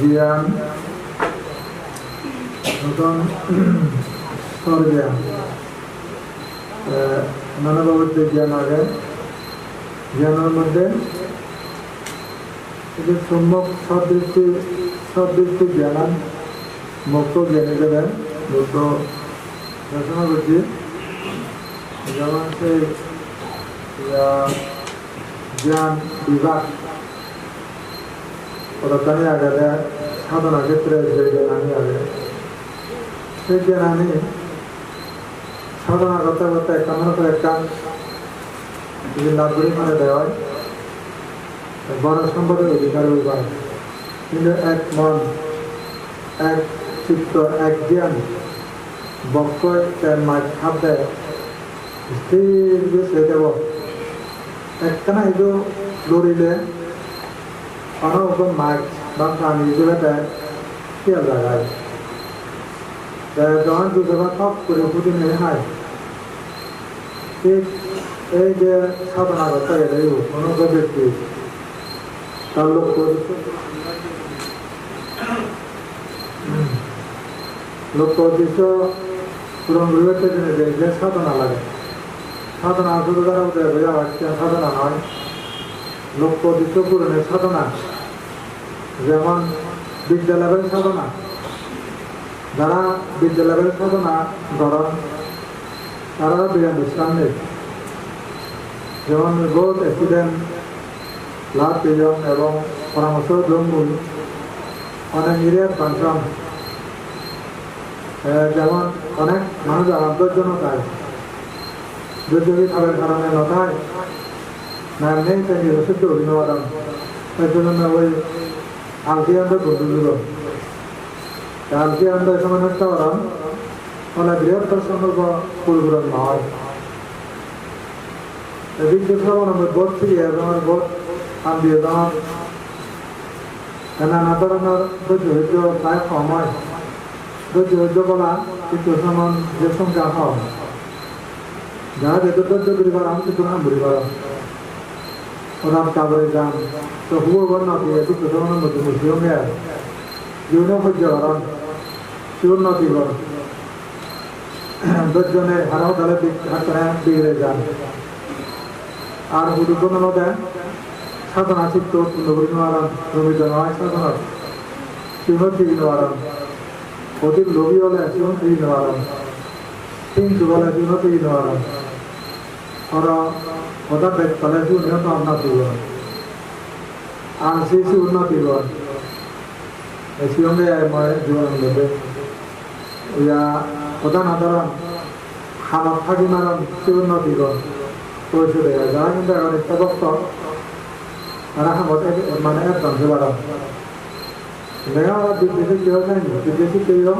জ্ঞান নতুন স্তর জ্ঞান নানা বাবদ জ্ঞান আগে জ্ঞানের মধ্যে সম্যক সদৃষ্টি জ্ঞান মুক্ত জ্ঞানী দেবেন মুক্ত রচনা করছি যেমন সেই জ্ঞান বিভাগ পদার্থনী আগে দেয় সাধনা ক্ষেত্রে যে জ্ঞানী আগে সেই জ্ঞানী সাধনা করতে করতে একটা মনে করে একটা যদি নাগরিক মানে দেওয়া হয় বড় সম্পদের অধিকার উপায় কিন্তু এক মন এক চিত্ত এক জ্ঞান বক্ষ মাছ খাপ দেয় স্থির সেই দেব একখানা এইটো লড়িলে অনেক মাছ বা প্রাণী হিসেবে দেয় খেয়াল জায়গায় যখন দুজনে ঠক করে ফুটে নিয়ে খায় ঠিক এই যে সাধনা করতে গেলে কোনো ব্যক্তি তার লক্ষ্য উদ্দেশ্য পূরণ করতে যে সাধনা লাগে সাধনা শুধু তারা বোঝা পাচ্ছে সাধনা নয় লক্ষ্য উদ্দেশ্য পূরণের সাধনা যেমন বিদ্যালয়ের সাধনা যারা বিদ্যালয়ের সাধনা ধরন তারা বিরাম বিশ্রাম নেই যেমন রোড অ্যাক্সিডেন্ট লাভ পেয়ন এবং পরামর্শ জঙ্গুল অনেক এরিয়ার ফাংশন যেমন অনেক মানুষ আন্তর্জনতায় দুর্যোগী খাবার কারণে নথায় না নেই তাই নিরসিদ্ধ অভিনবাদন তার জন্য ওই আলফিয়ান্ড বন্ধুগুল আলফিয়ান্ড সময় নষ্ট করেন ফলে বৃহত্তর সংকল্প পরিপূরণ হয় বিদ্যুৎ নম্বর বোধ থেকে আমার বোধ আন্দিয়ে যাওয়ার নানা ধরনের ধৈর্য প্রায় কম হয় ধৈর্য বলা কিন্তু সমান যে সংখ্যা কম যারা যেহেতু ধৈর্য পরিবার আমি কিন্তু নাম পরিবার ওরাম কাবরে যান তো হুবো বর্ণ দিয়ে কিন্তু সমানের মধ্যে মুসলিমে জীবনে সহ্য করেন উন্নতি করেন ধৈর্যনে হারাও তাহলে বিগড়ে যান আর হুদুপন দেন সাধনা চিত্ত পূর্ণ করি নেওয়ারাম রমিত নয় সাধনা শিবন থেকে নেওয়ারাম অধিক লোভী হলে শিবন থেকে নেওয়ারাম কিন্তু বলে শিবন থেকে নেওয়ারাম ওরা ওটা বেদ পালে উন্নত উন্নতি করেন আর সেই উন্নতি করেন এই শিবনে জীবন দেবে ইয়া প্রধান আদরণ হামত থাকি মারণ সে উন্নতি করেন পরিষদে যারা কিন্তু এখন একটা বক্ত তারা হামত মানে একদম সে বাড়ান দেখা বিদেশে কেউ যায়নি বিদেশি কেউ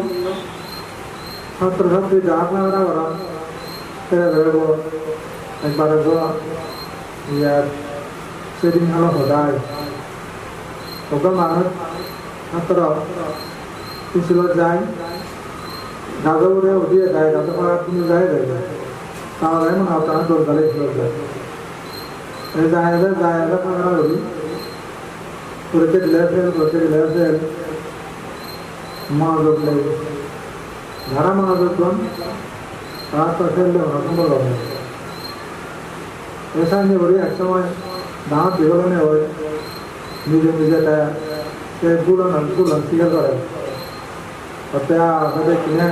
ছাত্রছাত্রী যা আপনারা করেন সেটা ভেবে একবার ইয়ার সেদিন হলো সদায় ওকে মানুষ ছাত্র স্কুলত যায় গাজরে উঠিয়ে যায় গাজর পড়ার তুমি যায় দেখবে তাহলে মনে হয় তারা দরকারে স্কুলত যায় যায় ফাঁকড়া করি পরীক্ষা দিলে ফেল মনোযোগ নেই যারা মনোযোগ কম তারা তো ফেললে সম্ভব হবে ऐसा नहीं हो रही एक समय दाँत बिगड़ने हो निजे निजे बुलन स्वीकार करे और त्या कहते किने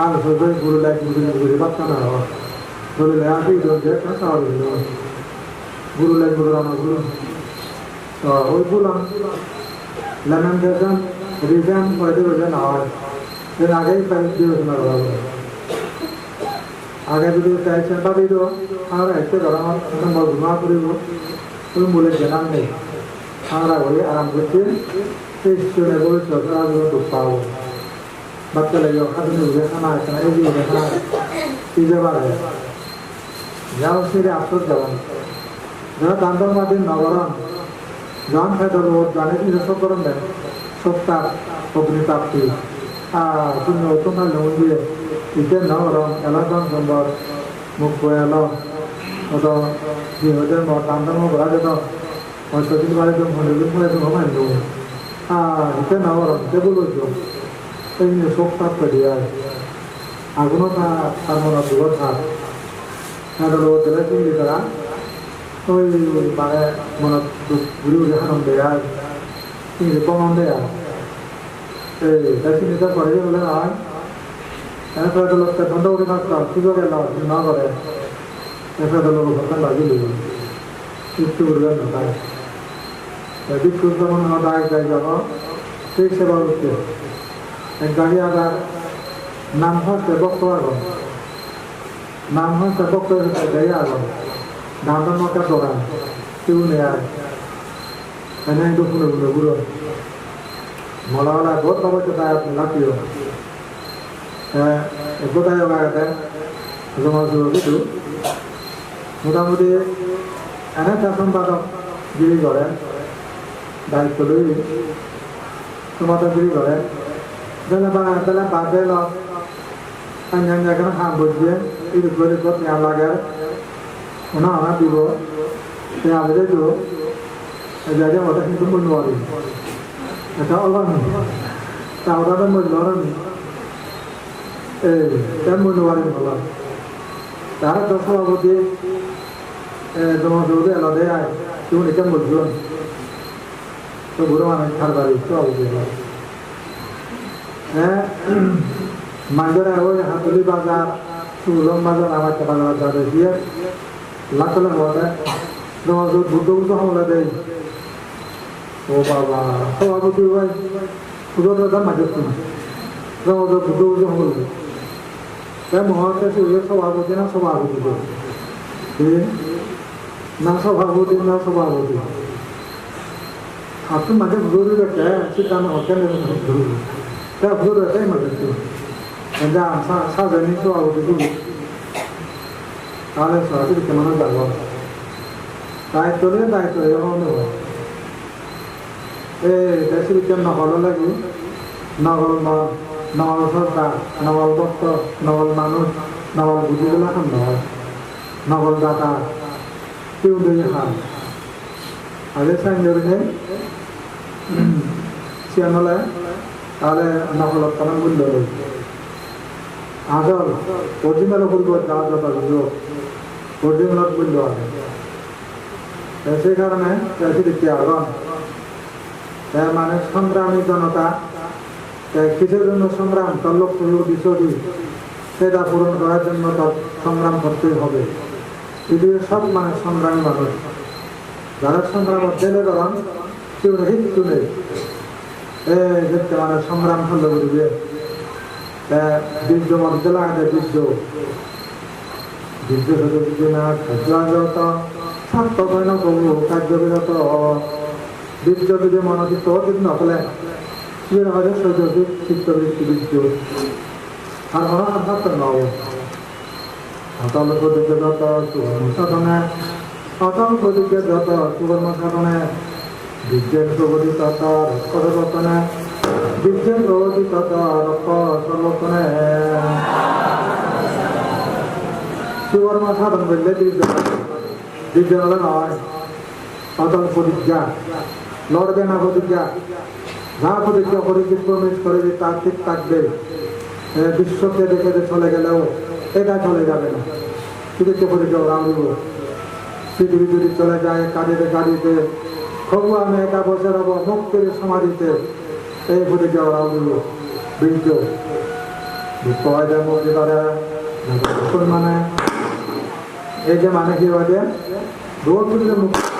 आग सोचे गुरु लाइक गुरु बात करना हो गुरु ले आके जो जे कैसा हो रही गुरु लाइक गुरु रामा गुरु तो वही बुलन लेमेंटेशन रिजन पढ़ते हुए ना हो फिर आगे ही पहले दिवस में रहा आगे যদি চাই চেষ্টা দিল আমরা একটু গরম নম্বর ঘুমা করিব তুমি বলে জানান নেই আমরা বলে আরাম করতে সেই শুনে বলে সরকার দুঃখ পাবো বাচ্চা লাগে খাদ্য উঠে খানা আছে না এই যে উঠে খানা কি যাবার যাও সেটা আফসোস যাবেন যারা দান্তর মাঝে নগরণ জন খাদ্য জানে কি সব করেন দেন সপ্তাহ অগ্নিপ্রাপ্তি আর তুমি তোমার লোন দিয়ে 이제 나오랑 엘라던 선발 목포에로 어떤 이제 뭐 담당 뭐 가지고 어떤 말에 좀 보내는 거에 좀 하면 돼. Itu nawaran, itu belum jauh. Ini sokap dia. Aku nak harmona dua thar. Ada lo telah sini kita. Oh ini mana guru dia hanam dia. Ini pengam dia. Tapi kita pergi oleh orang. Karena kalau lo tertanda orang nak juga kalau nak ada. Kalau lo bukan lagi dulu. Itu urusan kita. Jadi kita mana ada jaga. Sih sebab itu. Enggaknya ada nampak sebab tu ada. Nampak sebab tu ada ada. Nampak macam orang. Itu ni ada. Karena itu pun guru. Malah buat apa kita nak yo. Itu tahu apa itu maksud itu. Mudah-mudahan anak cakap pada diri orang. Baik dulu. Semua diri orang. Dalam bahasa lo, anjingnya kan hambur dia, itu boleh yang lagar, mana orang tiba, yang ada itu, jadi orang itu menuari, ada orang, tahu ada menuari, kan menuari malah, cara dosa apa dia, semua dosa Allah dia, itu ni kan menuari, tu burung anak kharbari itu apa dia. Mandora हो यहाँ तुली बाजार सुलम बाजार आवाज का बाजार जाते हैं लाखों लोग होते हैं तो जो बुद्धू तो हम लोग हैं ओ बाबा तो आप तो हुआ उधर तो दम मजे तुम तो जो बुद्धू तो हम लोग क्या मुहावरे से ये सब आप होते ना सब आप होते हैं ना सब आप होते ना सब आप होते आप तो मजे बुद्धू तो क्या है सिद्धांत होते हैं बुद्धू Kita butuh ada yang macam tu. Jangan sahaja ni tu aku tu. Kalau sahaja tu kemana jaga. Baik tu yang mana. Jadi kita nak kalau lagi, nakal sarta, nakal doktor, nakal manus, nakal bujulah kan nakal data. Itu dia hal. Ada sanjurnya. Siapa lah? তাহলে নাহল কারণ বলল আসল original বলবো যাওয়া যত বুঝো original বলল আগে সেই কারণে দেখতে আগুন মানে সংগ্রামী জনতা কিসের জন্য সংগ্রাম তার লক্ষ্য বিষয়টি সেটা পূরণ করার জন্য তার সংগ্রাম করতেই হবে পৃথিবীর সব মানে সংগ্রামী মানুষ যারা সংগ্রাম জেলে করেন কেউ হিন্দু নেই যেতে মানে সংগ্রাম করলে বলবে বীর্য মধ্যে লাগাতে বীর্য শুধু না খাদ্যত স্বার্থ কইন কবু কার্যবিরত বীর্য যদি মনোচিত্ত অতীত নকলে সেটা হয়তো সৌযোগিক চিত্তবৃত্তি বীর্য আর অনাথ নব অতল প্রতিজ্ঞ যত সুকর্ম সাধনে অতল প্রতিজ্ঞ যত সুকর্ম সাধনে বিজ্ঞান প্রগতি তত রক্ষণে বিজ্ঞান প্রগতি তত রক্ষণে সুকর্ম সাধন বললে বিজ্ঞান হলে নয় অতল প্রতিজ্ঞা লড়বে না প্রতিজ্ঞা যা প্রতিজ্ঞা করে যে প্রমিস করে যে তার ঠিক থাকবে বিশ্বকে দেখে যে চলে গেলেও এটা চলে যাবে না শুধু প্রতিজ্ঞা রামব পৃথিবী যদি চলে যায় গাড়িতে খবু আমি একা বসে রব মুক্তির সমাধিতে এই প্রতিজ্ঞা রামব বীর্য মুক্তি করে মানে এই যে মানে কি বাজে রোগ মুক্তি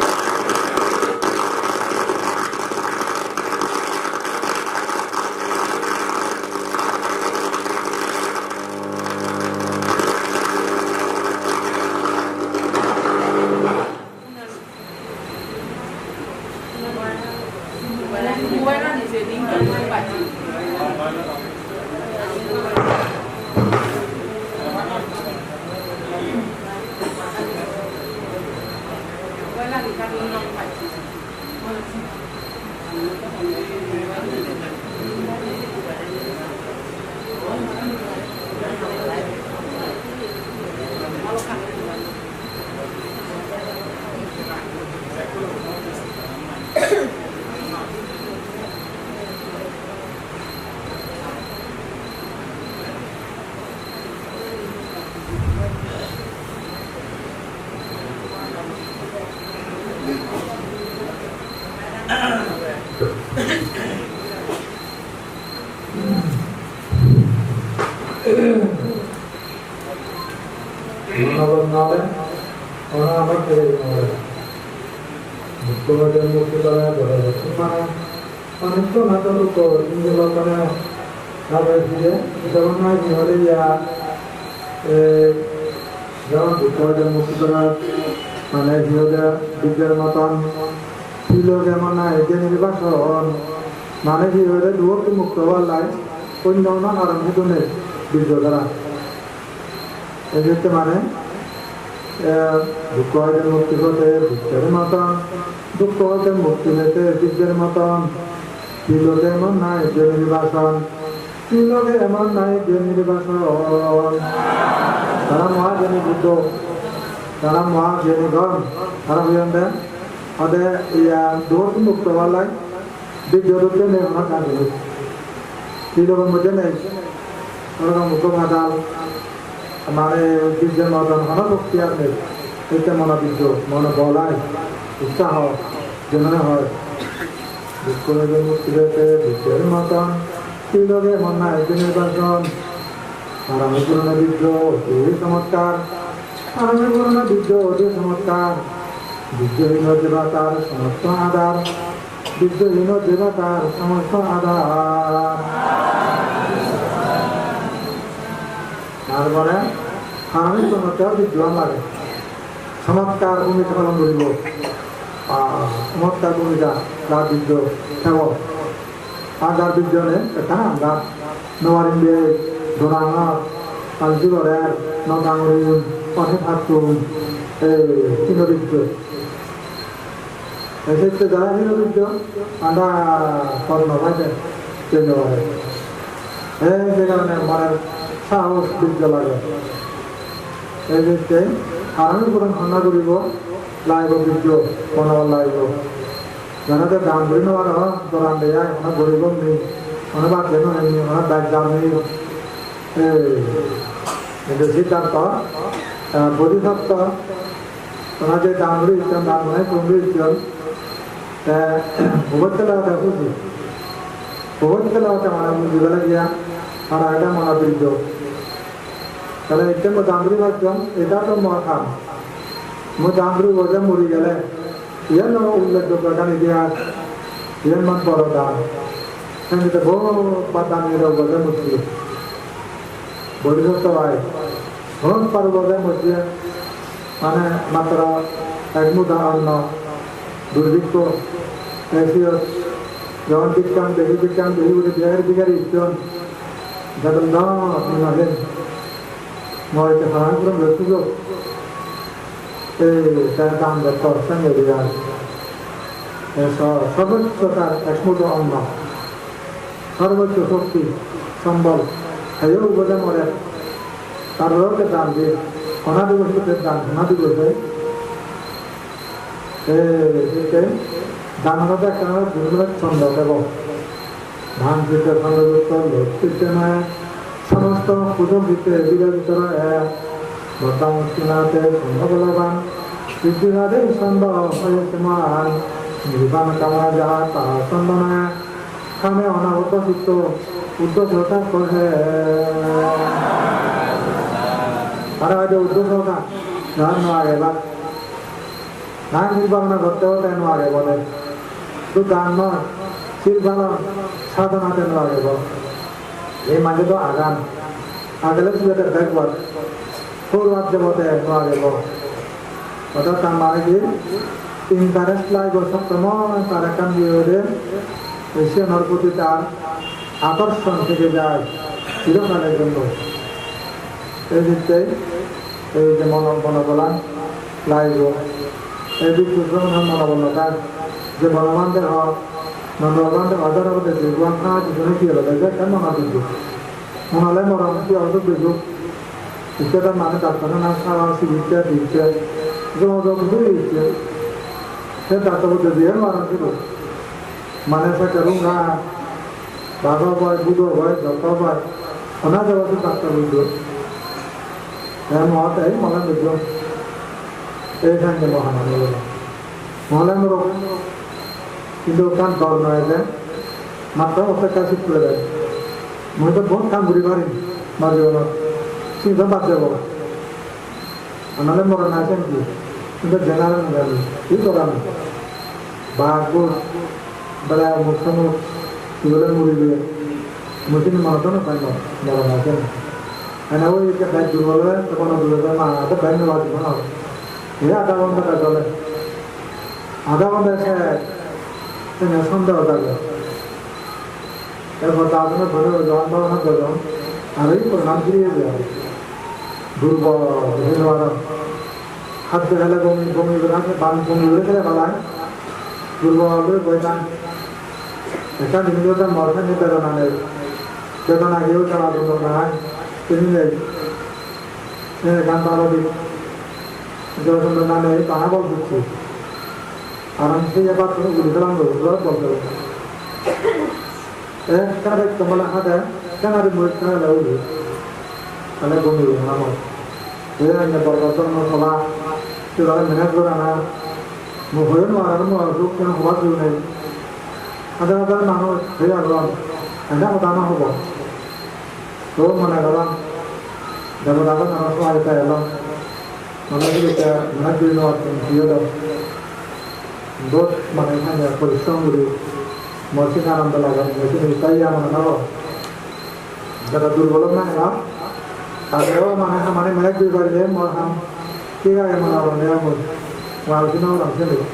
থেকে মুক্তবাদের মুক্তি করা ধরে পারা অনেক তো নাটক উপর ইন্দ্র করে ভাবে দিয়ে যেমন নয় কি হলে যেমন মুক্তবাদের মুক্তি করা মানে হিরোদের বিদ্যের মতন ছিল যেমন না এতে নির্বাচন মানে হিরোদের দুঃখ মুক্ত হওয়ার লাই অন্য অন্য কারণ হিতুনের বিদ্য দ্বারা এক্ষেত্রে মানে দুঃখ হইতে মুক্তি হতে বিদ্যের মতন দুঃখ হইতে মুক্তি হতে বিদ্যের মতন তিলকে এমন নাই যে নির্বাচন তিলকে এমন নাই যে নির্বাচন তারা মহাজ্ঞানী বুদ্ধ তারা মহাজ্ঞানীগণ তারা বুঝেন দেন ওদের দুঃখ মুক্ত হওয়ার লাই বিদ্যুৎকে নেই ওনার কাজে তিলকের মধ্যে নেই ওরকম মুক্ত মাতাল মানে বিদ্যের মতন হন শক্তি আছে এতে মনোবিদ্য মনে বলাই উৎসাহ যেমন হয় দুঃখের মুক্তি পেতে বিদ্যের মতন তিলকে মন না এতে নির্বাচন আরামে পুরনো বিদ্য অতি চমৎকার আরামে পুরনো বিদ্য অতি চমৎকার বিদ্যহীন দেবা তার সমস্ত আধার বিদ্যহীন দেবা তার সমস্ত আধার তারপরে আরামে চমৎকার বিদ্যমান লাগে চমৎকার ভূমিকা পালন করিব চমৎকার ভূমিকা তার বিদ্য সেব আর যার বিদ্যনে একটা আমরা নওয়ারিন দিয়ে ধরাঙর পালকি ঘরের নগাঙরিন অনেক হাতুন হিনবিদ্য এক্ষেত্রে যারা হিনবিদ্য আমরা কর্ণ পাইছে কেন্দ্র হয় সে কারণে মনের সাহস বিদ্য লাগে এই ক্ষেত্রে আরামে পূরণ খন্ডা করিব লাইব বিদ্য বনাবার লাইব যারা দাম করি নেওয়ার দোকান দেয় ওনার গরিব নেই ওনার বাদ দেন নেই ওনার ব্যাগ দাম নেই সিদ্ধান্ত বোধিসত্ত্ব ওনার যে দাম করি ইচ্ছেন দাম নয় কমরি ইচ্ছেন ভগবতলাটা খুশি ভগবতলাটা মানে বুঝিবেলা গিয়া আর এটা মহাবৃদ্ধ তাহলে এটা মো দাম করি ভাবছেন এটা তো মহা মো দাম করি বোঝা মরি গেলে ইয়ার উল্লেখযোগ্য গান ইতিহাস ইয়ার মান বড় দান সঙ্গীত বহু পাতান বোঝা মুশকিল বোধিসত্ত্ব হয় বহুত পার বোঝার মধ্যে মানে মাত্র এক মুঠা অন্ন দুর্ভিক্ষ এসিয়স যখন বিজ্ঞান বেশি বলে বিহারের বিঘারি ইচ্ছন যাদের নাহেন মরিতে হারান করে সুযোগ তার দাম দত্ত সঙ্গে বিহার সর্বোচ্চ তার এক মুঠো অন্ন সর্বোচ্চ শক্তি সম্বল সেও বোঝা মরে তার রোগের দাম দিয়ে অনাদিবসের দাম অনাদিবসে দান হতে একটা ছন্দ দেব ধান দিতে ছন্দযুক্ত লোক দিতে নয় সমস্ত পুজো দিতে বিজয় ভিতরে ভদ্রামূর্তিনাথে ছন্দ বলবান সিদ্ধিনাথে ছন্দ হয়েছে মান নির্বাণ কামনা যাহা তাহা ছন্দ নয় খামে অনাহত চিত্ত উদ্যোগতা করে আর হয়তো উদ্যোগতা ধান আগে বা ধান নির্বাণনা করতে হতে আগে বলে তো দান নয় শিরবালন সাধনাতে আগে বল এই মাঝে তো আগান আগেলে সুযোগের দেখবার পূর্বাদ দেবতে আগে বল অর্থাৎ তার মানে কি ইন্টারেস্ট লাগবে সবসময় তার একান দিয়ে এশিয়ানোর প্রতি তার আকর্ষণ থেকে যায় চিরকালের জন্য এই দিকতে এই যে মনোবলান লাইব এই দিক মনোবলতা যে বনবানদের হক নন্দবানদের হাজার আমাদের জীবন না জীবনে কি হলো দেখবে কেন মনা দিল মনালে মরম কি অর্থ দিল ইত্যাদি মানে ডাক্তার না খাওয়া শিবিরটা দিচ্ছে জমা দিচ্ছে সে ডাক্তার দিয়ে মারা ছিল মানে সে রুঙ্গা বাঘ হয় বুধো হয় যত হয় ওনা যাওয়া তো ডাক্তার বুঝলো মহাতাই মনে বুঝলো এইখানে মহানাম মহলে রোগ কিন্তু কান ডর নয় যে মাত্র অপেক্ষা শীত করে দেয় মই তো বহুত কাম ঘুরি পারি মার জীবনত সিংহ বাদ যাব নাহলে মরণ আছে কি কিন্তু জেনারেল জানি কি করানো বাঘ বেলা মুখ এগুলো মুড়িবে মুসিন মানুষজন পাই না বড় মাছেন এনে ওই ব্যাগ দুর্বল তখন দুর্বল মা তো ব্যাগ নেওয়া দিব না এই আধা ঘন্টা চলে আধা ঘন্টা সে সন্দেহ থাকবে এরপর তার জন্য ধরে জন ভাবনা করলাম আর এই প্রণাম ফিরিয়ে দেওয়া দুর্বল হাত বেলা বমি বমি বান বমি উড়ে গেলে বলায় দুর্বল বইটান একটা নিমিত মর্থা নিয়ে বেদনা নেই বেদনা গিয়েও তারা দুর্বল না হয় তিনি নেই গান তারা দিন যখন না নেই তাহা বল দিচ্ছি আরাম से ये बात तुम्हें गुरु कलाम बोल बोलते हो क्या रे कमला हाथ है क्या रे मुझे क्या लाओगे अरे बोमी नाम ये अन्य परबतों में सभा तो वाले मेहनत करना मुझे ना आराम में रुक के हुआ क्यों नहीं अगर अगर मानो भैया गलम ऐसा बताना होगा तो मना गलम जब बताना ना तो आयता है गलम मतलब कि क्या मेहनत भी ना आती है ये Bos mana hanya persoalan dulu, masih karam belajar, masih niscaya mana tahu. Jika durbolom mana ya, kalau mana mereka juga dia mau tiga yang mana orang dia mau, walaupun orang sini,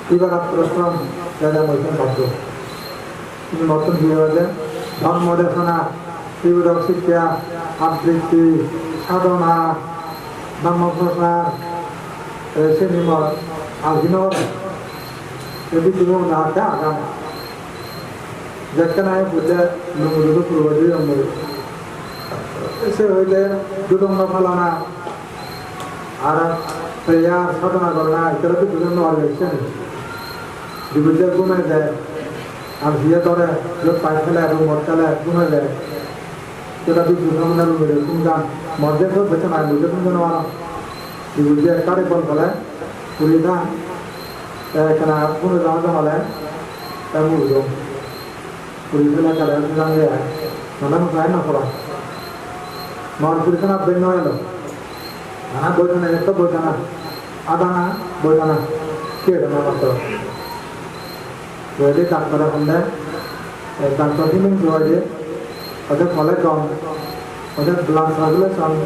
tiga ratus persoalan jadi macam apa? Ini macam dia aja, dalam model sana, tiga sikya, abdiksi, sadona, dalam persoalan, sini mau, agino. यदि तुम्हें नाचा आगा जक्कन आए पूजा नमुदु पूर्वजी नमुदु ऐसे होइले दुदम न फलाना आरा तैयार साधना करना इतर तो दुदम न ऑर्गेनाइजेशन दिबुजे घुमे जाए अब ये तोरे जो पाइपला है मोटला है घुमे जाए तेरा भी दुदम न रुमे तुम जान मर्दे को बचना है मुझे तुम जनवाना दिबुजे कार्य बल भला पूरी दा karena aku udah tahu malah kamu udah kurikulum kalian bilang ya mana mungkin nak orang mau kurikulum apa yang noel mana bosan aja tuh bosan ada na bosan kira mana tuh jadi tak pada anda tak pada ini juga aja ada college on ada belas lagi sang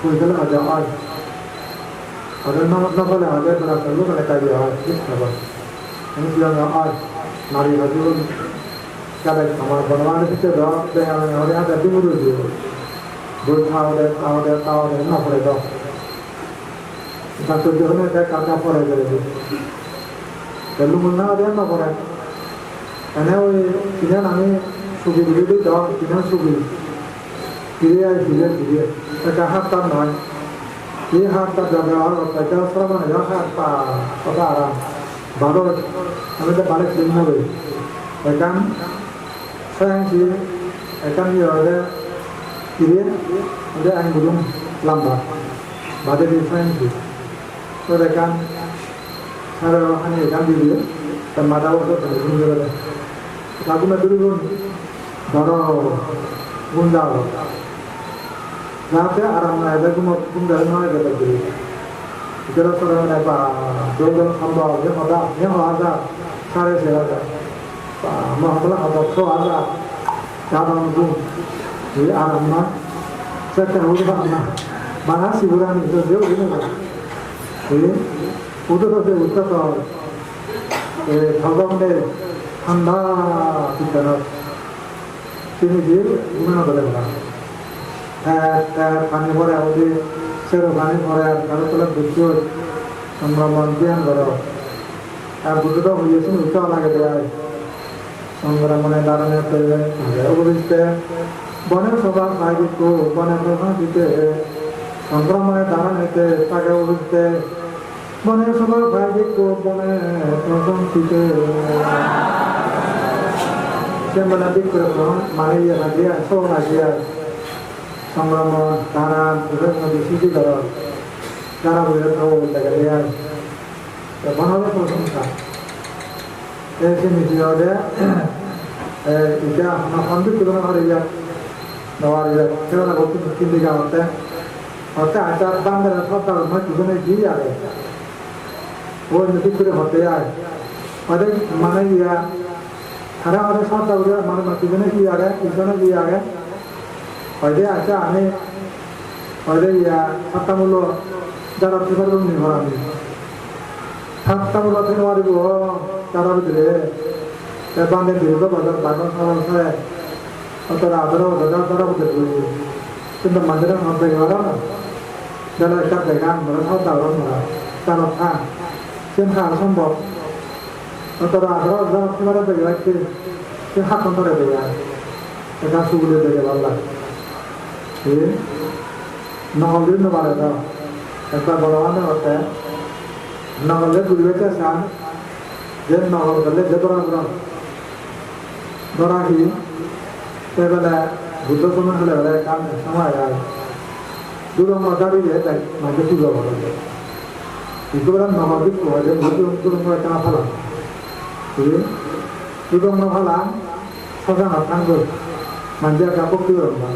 kurikulum aja on अगर ना मतलब वाले आगे बड़ा चलो बने का ये आज किस खबर हम लोग आज नारी हजूर क्या है हमारे बनवाने पीछे दो दे और यहाँ पे भी मुझे दो ताऊ दे ना पड़ेगा तो जो है क्या करना पड़ेगा चलो मुन्ना दे ना पड़े अने वो किधर नामी सुबह भी दो किधर सुबह किधर तो कहाँ तक ना ये हाथ का जगह और पैसा सब ना यहाँ हाथ का पता आ रहा बादल हमें तो बाले क्लीन हो गई ऐकान sayang sih ऐकान ये वाले kiri ada yang belum lambat बादल ये sayang sih तो ऐकान सारे orang ini ऐकान dulu dan mata waktu terus juga lagu में dulu बादल bunda यहाँ पे आराम ना है तुम घर में आएगा तो फिर इधर से रहने पा दो दिन संभाल ये होगा सारे से होगा महबला होगा तो आगा ज़्यादा मुझे ये आराम ना सेट होगा ना बाहर सिगुरा नहीं तो जो भी नहीं ये उधर से उत्तर तो भगवान ने ठंडा की तरह तीन जीव घूमना पड़ेगा पानी भरे होती सेरो पानी भरे kalau telah bujur संग्राम ध्यान करो अब बujur तो हुई सुन उच्चा लगे दिया संग्राम ने दारने पे वो बिस्ते बने सभा भाई को बने सभा जीते संग्राम ने दारने पे ताके वो बिस्ते बने सभा भाई को बने सभा जीते सिंबल अभी करो माने ये लगिया सो लगिया संग्राम तारा उधर में सीधी करो तारा उधर तो लगा दिया तो बनावे तो संस्था ऐसे मिट्टी और इधर हम हम भी कुछ ना करेंगे नवारिया क्या ना बहुत मुश्किल दिखा होता है आचार बांध रखा था मैं कुछ नहीं जी आ रहे ওই নদী করে হতে যায় ওদের মানে ইয়া সারা আমাদের সন্তান মানে পিছনে কি আগে পিছনে কি আগে ওদের আছে আমি ওদের ইয়া সাতটামূল্য যারা ফেবার নির্ভর আমি সাতটামূল্য থেকে মারিব তারা দিলে বান্ধে দিল বাজার বাগান সমস্যায় অতটা আদর তারা বলতে কিন্তু মানুষের মধ্যে গেল না যারা একটা জায়গা আমরা সব দাঁড়ান না তারা থাক সে থাকা সম্ভব অতটা আদর যারা ফেবার দেখে রাখছে সে হাত ধরে দেবে এটা সুগুলো দেখে ভালো লাগে নহল দিন বারে দাও একটা বড় মানে হতে নহলে ঘুরবে চান যে নহল গেলে যে ধরা কি সেবেলা বুদ্ধ সময় হলে বেলা কাম সময় আয় দুরঙ্গ দাঁড়িয়ে তাই মাঝে পুজো করা যায় দুপুরে নহল দিক যে দুরঙ্গ একটা ফালাম দুরঙ্গ ফালাম সজানা থাকবে মানুষের কাপড় কি করবো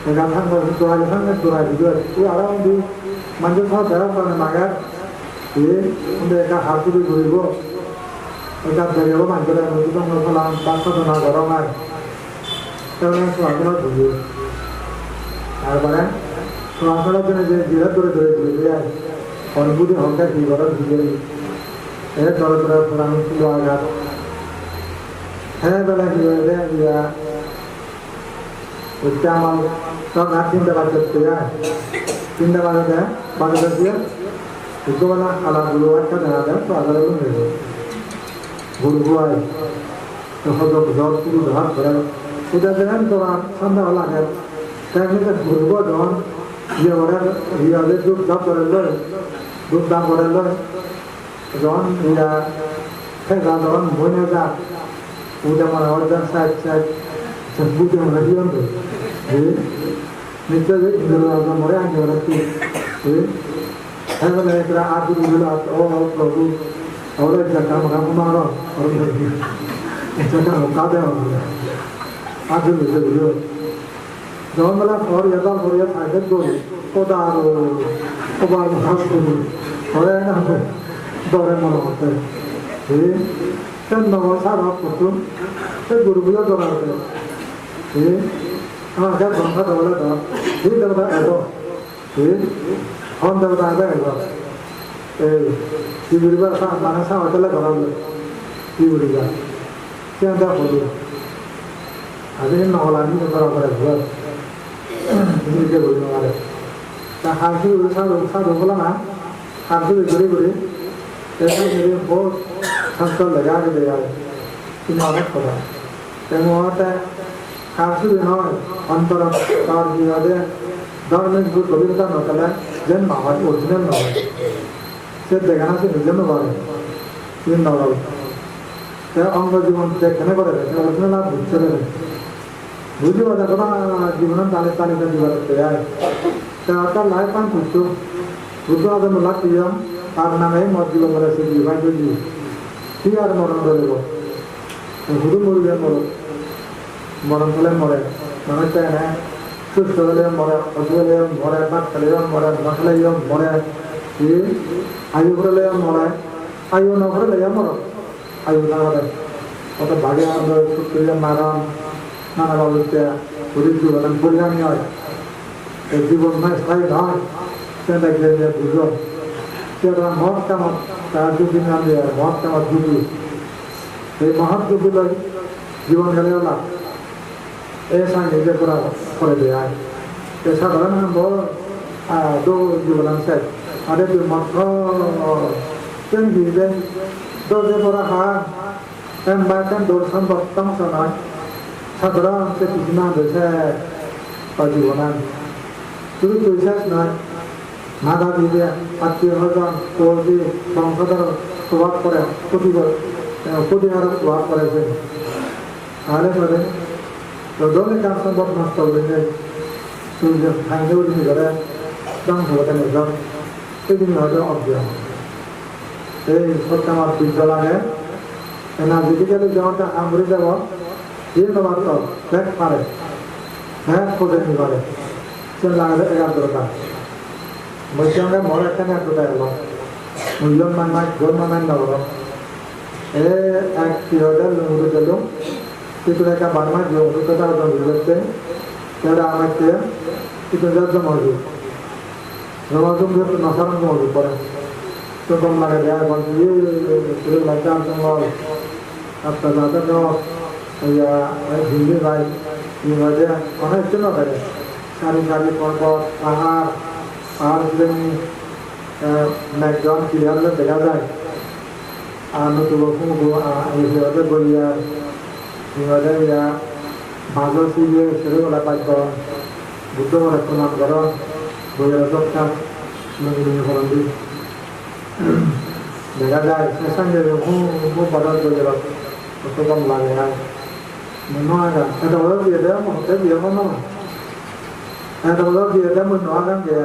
내가 한 번 좋아하는 상관 좋아하기도 그 아라운드 만져 서 대학원에 나가 예 근데 내가 하수를 그리고 내가 데려고 만들어 놓은 거 사람 따서도 나 걸어만 그러면 수학을 두고 알바래 수학을 전에 이제 지라 돌에 그래야 얼굴이 혼자 기거를 두고 에 돌아돌아 사람 수학을 해발에 기어야 উচ্চামল সব রাত 3টা বাজতে যায় 3টা বাজতে বাজতে দিয়ে দুপুরবেলা আলাগুলো একটা দেখা যায় তো আলাদা হয়ে ঘুরগুয়াই হজক জ্বর পুরো ধর করে এটা দেখেন তোমার সন্ধ্যা লাগে তেমনি ঘুরবো যখন ইয়ে করে ইয়ে দুধ দাম করে লয় দুধ দাম করে লয় যখন ইয়া খেলা যখন বনে যা ওটা মানে অর্ডার সাইড সাইড বুঝে মনে দিলাম তো নিশ্চয় ইন্দ্র মরে আগে রাখি এবারে একটা আগুন ও প্রভু ওরা জায়গা মারো জায়গা কাঁদে আগুন বুঝলো যখন বেলা ফর ইয়াদাল ফরিয়া থাকে দৌড়ে কোদা আরো ওবার হাস করি ধরে না দরে মনে হতে নগর সারা করতুম সে গরুগুলো দৌড়াতে আমার কাছে সংখ্যা দেবলে তো ঠিক দেবতা এত হন দেবতা আগে এলো এই কি বুড়িবা মানে সা হোটেলে ধরাবো কি বুড়িবা চিন্তা করবো আজ নহল আমি করা করে ঘর নিজে বলি মারে তা হাসি সাধু বলা না হাসি ঘুরে ঘুরে ऐसा मेरे बहुत संस्कार लगा के दे यार इमारत पड़ा तेमो आता है खासू बिनोय अंतर कार की यादें धर्मिक जो कविता नकल है जन महान ओरिजिनल नॉवल से देखना से निजम नॉवल ये नॉवल ते अंग जीवन देखने को रहते हैं ओरिजिनल आप बुझते रहे बुझी वाला करा जीवन ताले ताले का जीवन रहते हैं ते आता लाइफ पान पूछो बुद्ध आदम लाख किया আর নামে মসজিদ মরে সে বিভাগ যদি কি আর মরণ করে দেবো শুধু মরবে মরণ হলে মরে মানুষ চায় না সুস্থ হলে মরে অসুখ হলে মরে ভাত খেলেও মরে নখলেও মরে আয়ু করলে মরে আয়ু নকরলে মর আয়ু না হলে অত ভাগে আনন্দ সুস্থ মারণ নানা বাবুতে গরিব জীবন পরিণামী হয় এই জীবন স্থায়ী নয় সেটা গিয়ে বুঝো সেটা মহৎকামত তার যদি নাম দেয় মহৎকামত যুগি এই মহৎ যুগগুলো জীবন গেলে ওলা এসা নিজে করে দেয় সাধারণ বড় দো জীবন শেষ আরে তুই মঠ কেন দিবে দোষে পড়া হা এম বাইকান দর্শন বর্তম নয় সাধারণ সে কিছু না দেশে জীবনান শুধু তুই শেষ নয় নাদা দিলে আত্মীয় স্বজন কর্মী সংসদের প্রভাব করে প্রতিহার প্রভাব করেছে তাহলে পরে দলে কাজ সম্ভব নষ্ট হয়েছে সূর্য ভাঙে উঠে করে ধ্বংস হতে নির্ভর সেদিন হয়তো অজ্ঞান এই সত্য আমার বৃদ্ধ লাগে না ফিজিক্যালি যেমনটা আমরি দেব যে মাত্র ব্যাগ পারে ব্যাগ খোঁজে নি করে সে লাগবে 11 টাকা Mereka mora kan aku dah lo. Mulan mana lo. Ek tiada lu dulu. Itu mereka barma jauh itu kita ada dulu tu. Tiada amat dia. Itu jadi maju. Maju dia nasaran maju pada. तो कम लगा दिया कौन सी ये लड़का संभाल अब तज़ादा तो या हिंदी भाई ये वजह उन्हें चुना करे सारी सारी पर्वत आहार दिन मैगज़ाइन क्लियर ले देखा जाए आने तो वो ये वजह कोई ये वजह या बाज़ार से ये शुरू वाला बात को बुद्ध वाला कुनाम करो वो ये रज़ब का नहीं करेंगे देखा जाए ऐसा नहीं है वो बदल तो जरा उसको कम लगे यार मनो आगा ऐसा बोलो कि ये हम होते भी हम ना ऐसा बोलो कि ये मनो आगा के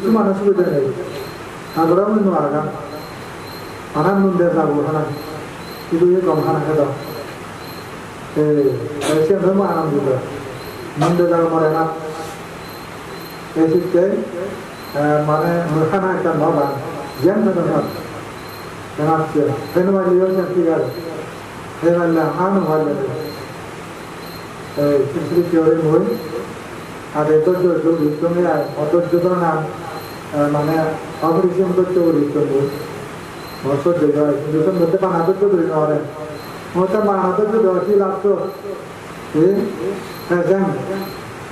cuma nasi beda ni agak meno आगा anak munde sabu hana itu ye kaum hana kada ऐसे हम आना juga munde sabu mereka ऐसे के माने मखाना का नौबा जन में तो ना जनाब से पहले वाली योजना की गई है वाला आन वाले तीसरी क्योरे मोई आधे तो रिश्तों में आए और तो ना माने ऑपरेशन तो रिश्तों में बहुत सो जगह रिश्तों में तो पाना तो रिश्तों और है मतलब पाना तो दोषी लाभ तो ये पैसन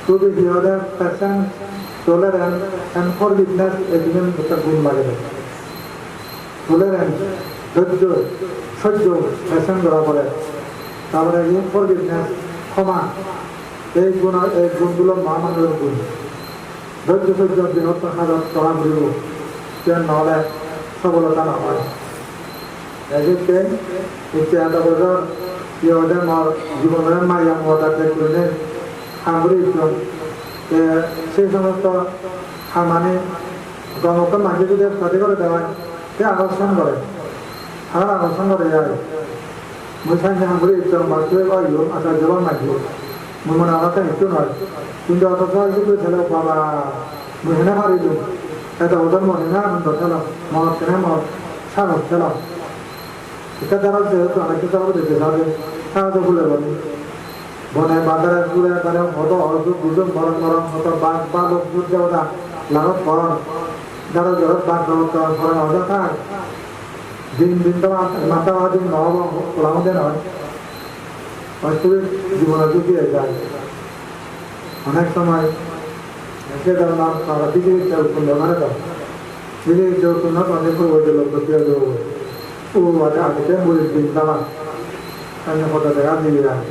तो भी ज़्यादा passion tolerance and forgiveness agreement with the good mother. Tolerance, ধৈর্য, সহ্য, ফ্যাশন করা পড়ে। তারপরে forgiveness, ক্ষমা, এই গুণগুলো মহামানবের গুণ। ধৈর্য সহ্য বৃহত্ত সাধন করা বুঝব, কেন নহলে সফলতা না হয়। এদিকে একটা বছর ইহদের জীবনের মায়া মতাতে করে সামরিক সেই সমস্ত মানে গণত মাঝে যদি সাথে করে দেওয়া সে আকর্ষণ করে সারা আকর্ষণ করে যায় মুসাই সামগ্রী ইচ্ছা মাসে ইউ আসার জবাব মাঝে মনে আলাদা একটু নয় কিন্তু অথচ কিন্তু ছেলে বাবা মহিনা হারিল এটা ওদের মহিনা আনন্দ ছিল মত কেন মত সাহস ছিল এটা দ্বারা যেহেতু অনেক কিছু দেখতে সাথে সাহায্য বলে বলি বনে বাজারে ঘুরে বেড়ে হতো অর্জুন দুজন গরম গরম হতো বাঘ বা লোক যুদ্ধ ওটা লাগত গরম যারা জগৎ বাঘ ঘরে হজা থাক দিন তো মাথা দিন নহব ওলামতে নয় বাস্তবিক জীবনে ঝুঁকিয়ে যায় অনেক সময় সে ধরনের তারা দিকে ইচ্ছা উৎপন্ন করে তো দিকে ইচ্ছা উৎপন্ন অনেক হয়েছে লোক দিয়ে দেবো ও আগে বলি দিন তারা কথা দেখা দিয়ে যায়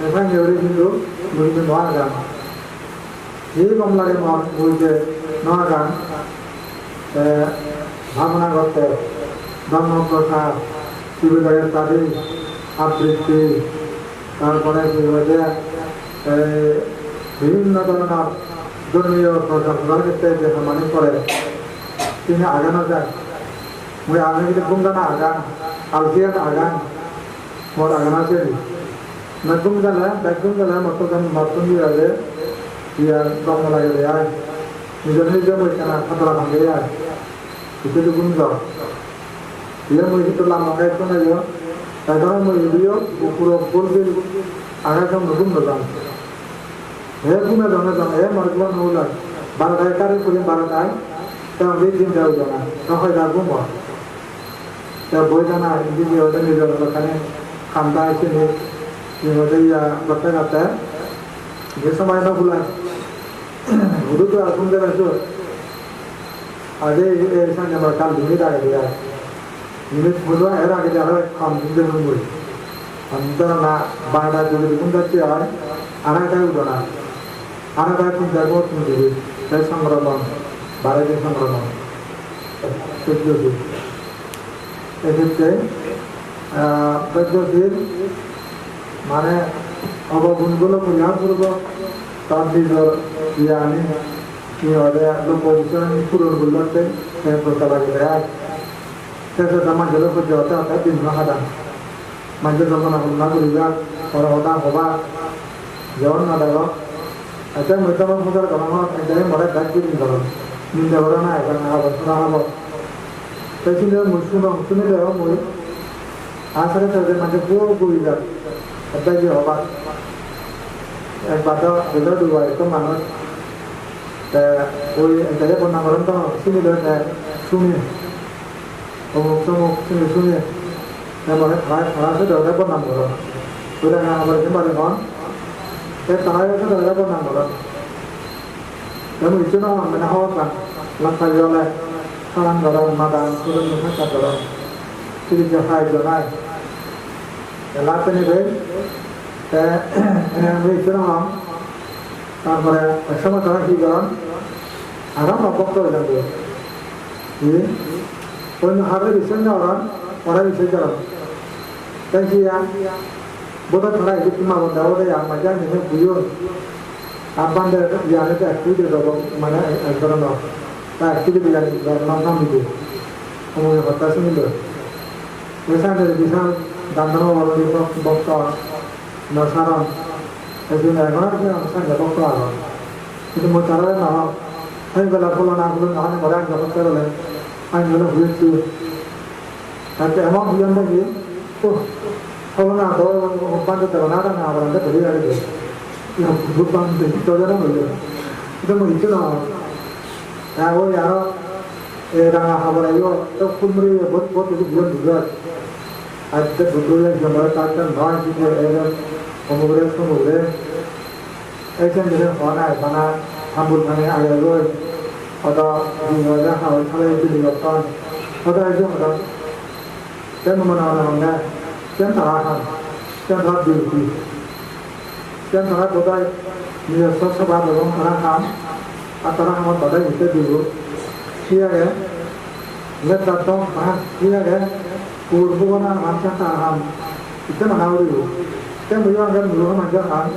ऐसा नहीं हो रही हिंदू मुझे में नवा गान ये कम लगे मुझे नवा गान भावना करते ब्रह्म प्रसाद शिवजय तादी आवृत्ति তারপরে কি হয়েছে বিভিন্ন ধরনের ধর্মীয় প্রচার ক্ষেত্রে যে সম্মানিত করে তিনি আগানো যায় মুই আগে কিন্তু গুঙ্গানা আগান আলসিয়ান আগান মোর আগানা আছে Nagum jalan waktu kan matun dia ada, dia dong lagi dia, misalnya dia mau ikan apa dalam dia, itu juga enggak, dia mau itu lama kayak itu aja, kadang mau video, ukur bil, agak kan nagum jalan, guna jalan, markuan ular, barat kari punya barat tapi dia jauh jalan, kau jago mah, ya boleh jalan, ini dia ada ni jalan kan, kantai sini. ये वजह बता जाता है ये समय ना बुला उधर तो आसुम दे रहे हो आगे ऐसा नंबर काल लिमिट आ गया लिमिट बोलवा है आगे जा रहा है काम दिन में बोल अंदर ना बाड़ा जो भी तुम करते हैं आना क्या उड़ना आना क्या तुम जागो तुम देखो क्या संग्राम बारह दिन संग्राम कुछ जो भी ऐसे के बच्चों दिन माने अब गुणगुलो पुलिया पुरगो तांती जो यानी ये वाले लोग पोजीशन पुरन गुल्लते हैं प्रताप के लिए जैसे zaman जलो को जाता है दिन में हटा मंजिल zaman हम ना गुलिया और होता होगा जवन ना लगा Ada mereka mengutar kalau ada mereka ganti di dalam minta orang naik karena apa. Tapi dia musuh dia mui asal saja macam guru juga. Ada juga apa? Pada beda dua itu mana? Oi, ada pun nama orang tu sini dia suni. Suni. Nama orang tu ada pun nama orang. Sudah nama orang macam mana? Tayo sa talaga ng mga Namun ito na ang manahawakan Lakay yole Sarang galang madang Sudan ng mga galang Sili jahay jonay Lahat ni Ben Ito na ang Tapos Sama sa higalan Aram mapokto ilang doon Kung hari bisan na orang Orang bisan jalan Kasi yan Bodoh thora itu cuma benda yang macam ni buyur. Apa anda yang itu aktif itu mana antara no, aktif itu yang nama itu. Kamu yang kata sini tu. Misalnya bisa dandang orang itu boktor, nasaran. Itu ni agak ni misalnya boktor. Itu mutara na. Hai kalau pulang nak orang dapat kerana, hai kalau hujan tu. Tapi emang hujan lagi, tu. Kalau nak tahu bantu terkenal nak orang tu beri ada tu. Yang bukan tu jangan boleh. Itu mungkin lah. Aku yang orang apa lagi? Tu kumri bot itu bukan juga. Ada betul yang jamaah takkan bahas itu ada pemugres. Action jenis mana hambur mana ayat loy. Ada di mana hal itu dilakukan. Ada itu ada. Dan mana orang Jangan terangkan, jangan diri. Jangan terang bodai, dia sebab orang terangkan, antara orang bodai itu dulu. Dia ya, lihat datang, dia ya, kurbangan macam terangkan, itu mana dulu. Jangan berjangan dulu macam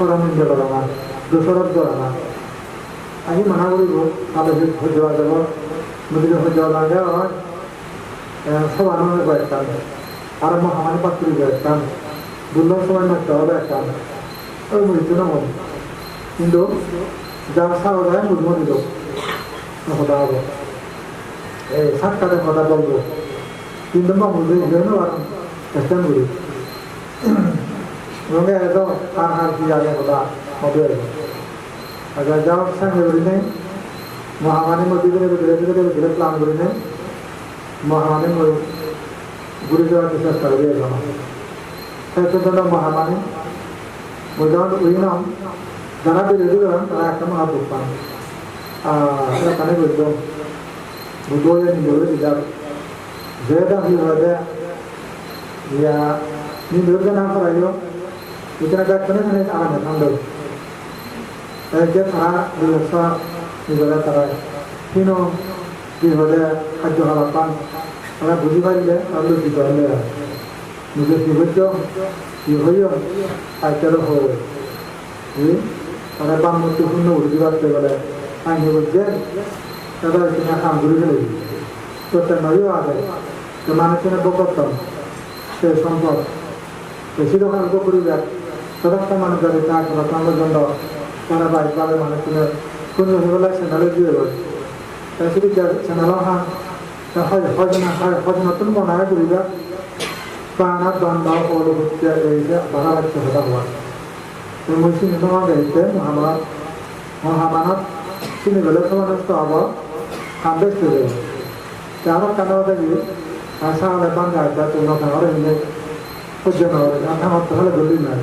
orang menjual orang, dosa orang. Ini mana dulu, ada jual jual, mungkin jual lagi orang, semua orang berkata. Orang mahamani patri berkan, bulan semua nak tahu berkan. Itu nama. Indo, jangan salah saya mudmu itu. Nak tahu. Saat kata kata baru. Indo mah mudmu itu orang Kristen beri. Mungkin itu hal-hal dia yang kata mobil. Agar jauh sang beri ni, mahamani mudmu itu betul plan beri ni. Mahamani mudmu Guru jawa kita sekali sama. Saya tentang mahamani, mudah uinam, jangan berdiri dalam terakhir menghapuskan. Saya tanya betul, betul yang dulu tidak. Zeda hiwada, ya ini dulu kan apa ayo, kita nak kena kena alam handal. Saya kira biasa hiwada terakhir, hino hiwada haju halapan. Orang budiman dia, orang tu jual dia. Mungkin dibuat dihoyo, ajar ho. Ini orang bang mutu pun nak jual dia boleh. Hanya buat, kalau kita ham guru lagi. So termayu ada. Kemana kita bokot tam, saya sampot. Presiden kan guru dia. Sedang kemana dari tak, kalau kamu jodoh, karena baik baik mana kita, kuno hiwala channel jual. Tapi dia channel han. Hajna tu mana ada juga, panat bandar orang bekerja ini bahagian kehidupan. Mungkin itu orang itu Muhammad sini belakang orang itu apa? Habis tu. Cara kalau ada ni, asal lepas ada tu orang orang ini, hujan orang, orang tu kalau beli ni,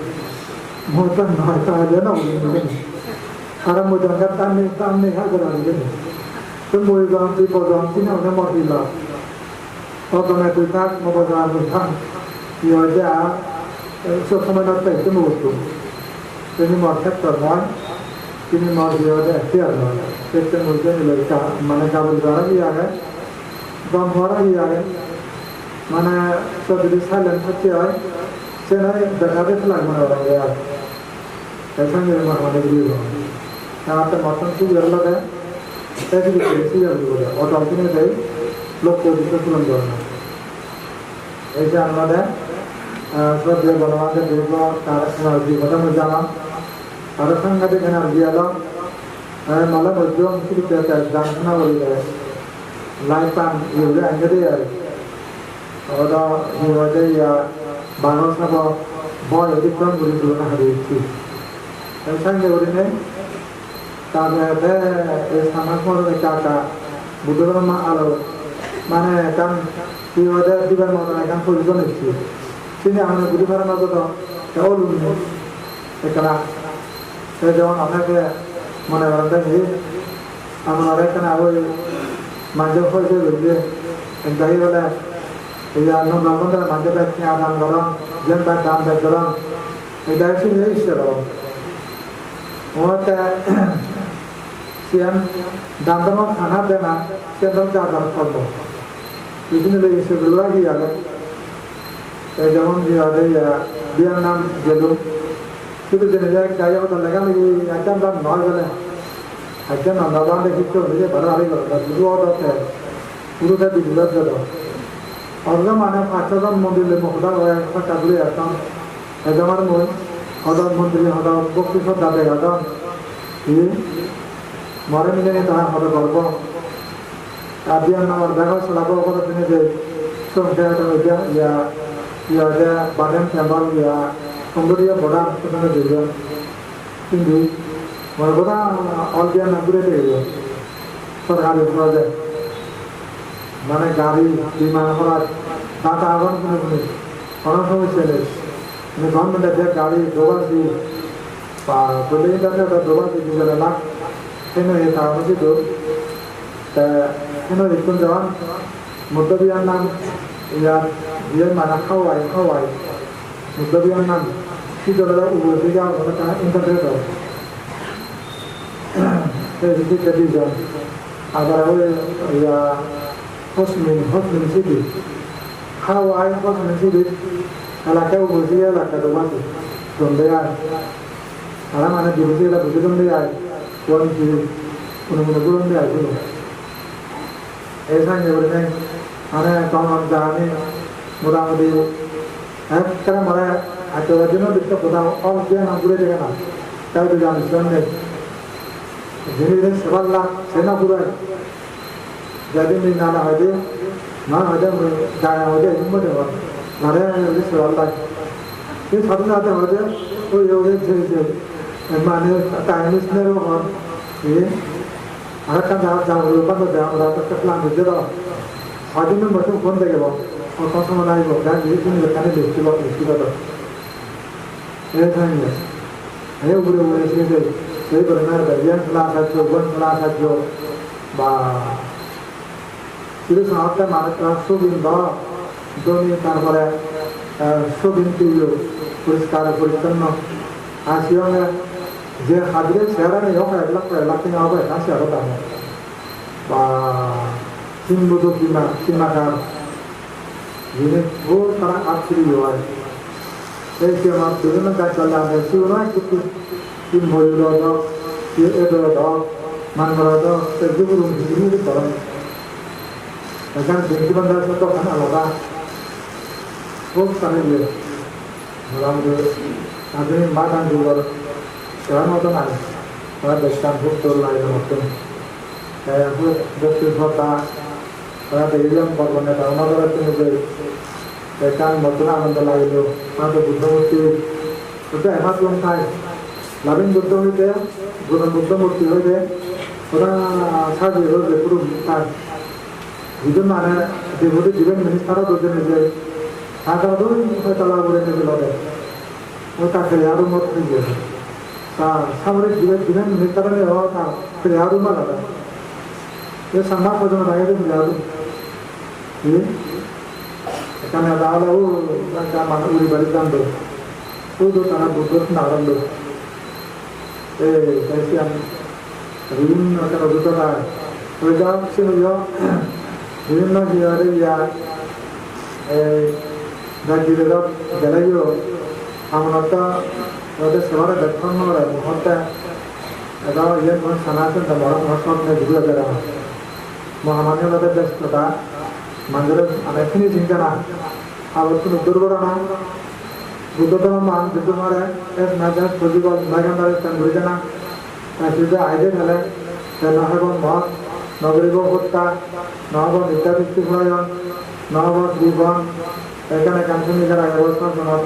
mungkin mereka ada nak beli. Kalau mungkin kan tani hal orang ini. Semua orang di bawah sini orang mati lah. Kalau nak kita mau belajar tentang dia aja, semua nak tahu semua tu. Jadi market terman, ini market ada tiada. Kita mungkin mereka mana kabel darah dia ada, bang darah dia ada, mana sebeli salan hati ada. Saya darah itu lagi mana orang dia. Saya ni mana dia. Kalau kita makan tu dia ada. Tapi kita siapa juga, orang tu ni day, lokal itu pulang jalan. ऐसा हमारे सब जगह बनवाते देखो तारक समाज भी बता मुझे जाना ada sangat dengan dia lah, malah berjuang kita jangan kena boleh lifetime juga angkat dia, ada hiwade ya banos apa boy itu kan boleh dulu nak hari itu, dan sangat boleh ni, tapi ada sama orang berkata, bukan nama alu, mana kan hiwade di mana orang kan poligon itu, sini anda bukan nama tu, jauh lebih, sekarang saya jangan anak ke mana orang ni, anak orang kan awal manja kau je lebih, entah ialah ia nombor nombor manja baiknya orang orang, jangan baik dalam baik orang, itu sih ni istilah. Orang sian dalam dalam anak dena, sian dalam jalan kalau, ini lebih istilah lagi ada. Saya jangan dia ada ya dia nam jalur. Itu jenis saya orang lagi lagi akan dalam noy bela, akan orang lagi itu dia berada di luar, di luar tu, guru dah di luar tu. Orang mana pacaran mungkin lebih mudah orang yang kabel akan, zaman mungkin orang mungkin orang bukti sudah ada ada, ini, mana ni tahan orang berapa, abian orang dah selalu orang ini je, semua tu ya ada badan sambal ya. Kemudian bodoh sebenarnya juga, ini, bodoh all dia nak beri dia, serkali saja, mana gari di mana orang, data awan pun ini, orang semua sendiri, ini government ada gari dua sih, pak, boleh ini ada dua sih juga nak, ini tahu sih tu, ini itu jalan, mudah dia nam, ya dia mana kawai, mudah dia nam. Kita dah ubah sejauh mana internet tu. Jadi kita jadi agar awal ya hosmin sini. Hawaii hosmin sini. Kalau kau ubah sejauh lah kau ubah tu. Dombean. Kalau mana di ubah sejauh ubah dombean. Kuan sini. Unang dombean tu. Esa ni bermain. Mana kawan jalan ni mudah-mudah. Kerana mana atau jenuh itu kita all dia nak boleh dengan, kalau jangan sebenarnya, jadi sebelah sena boleh, jadi ni nana ada, mana ada daya ada, semua ada, mana ada sebelah, ini satu ada, oh ya jadi, mana time is never on, ini, ada kan jangan lupa tu jangan lupa kepelan itu dah, ada ni macam pun dek apa, orang semua naik apa, dan ini lekas ni istilah tu. Esanya, saya boleh sini saya benar bagian kelas satu, bukan kelas satu, bah, itu sahaja mana kelas subin dah, doni tanpa subin tu, puriskara puriskana, asyiknya, je hadir sekarang ni orang elak ni apa, nasi apa dah, bah, simbu tu simakan, ini बहुत सारा आश्चर्य हुआ है ऐसे हम विभिन्न का चल रहा है सुना कितनी तीन भोजन दो ये एक दो मन बड़ा दो तेज़ गुरु हिंदी में पढ़ा ऐसा जिनकी बंदा से तो खाना लगा बहुत सारे ये मतलब जो आदमी बात आने जो सेवन होता ना और दस्तान बहुत तोड़ लाये होते हैं ऐसा वो जब से होता और तेज़म पर बने था उन्होंने तो मुझे Kan matulah antara itu, ada buddha-murti, itu hebat orang Thai. Labing buddha-murti, buddha-murti itu, orang sahaja itu berpuluh Thai. Itu mana devote jiban minister itu jenis, ada tu saya telah boleh menjelaskan. Kita kerja rumah kerja, sampai jiban minister ni orang kerja rumah ada. Ia sama macam orang itu kerja rumah. Karena ada lalu mereka mana uri berikan tu, itu tanah budur naran tu. Kasihan, rin akan budur lah. Mereka sini yo, rin lagi ada ya, lagi dekat jalan yo, amanata, ada sebarang datang orang, muhanta, ada yang mana sanasan dan orang masuk juga ada. Muhammadnya ada best Mandarin, anak ini jingkana, awal tu nudur berana, buddha man itu mara es naga pujibal naga mara tanggurjana asida aide hale nahagon mat nagrigo hotta nahagon ittadikti bhayon nahagon জীবন এখানে কাঞ্চনী যারা ব্যবস্থা শোনার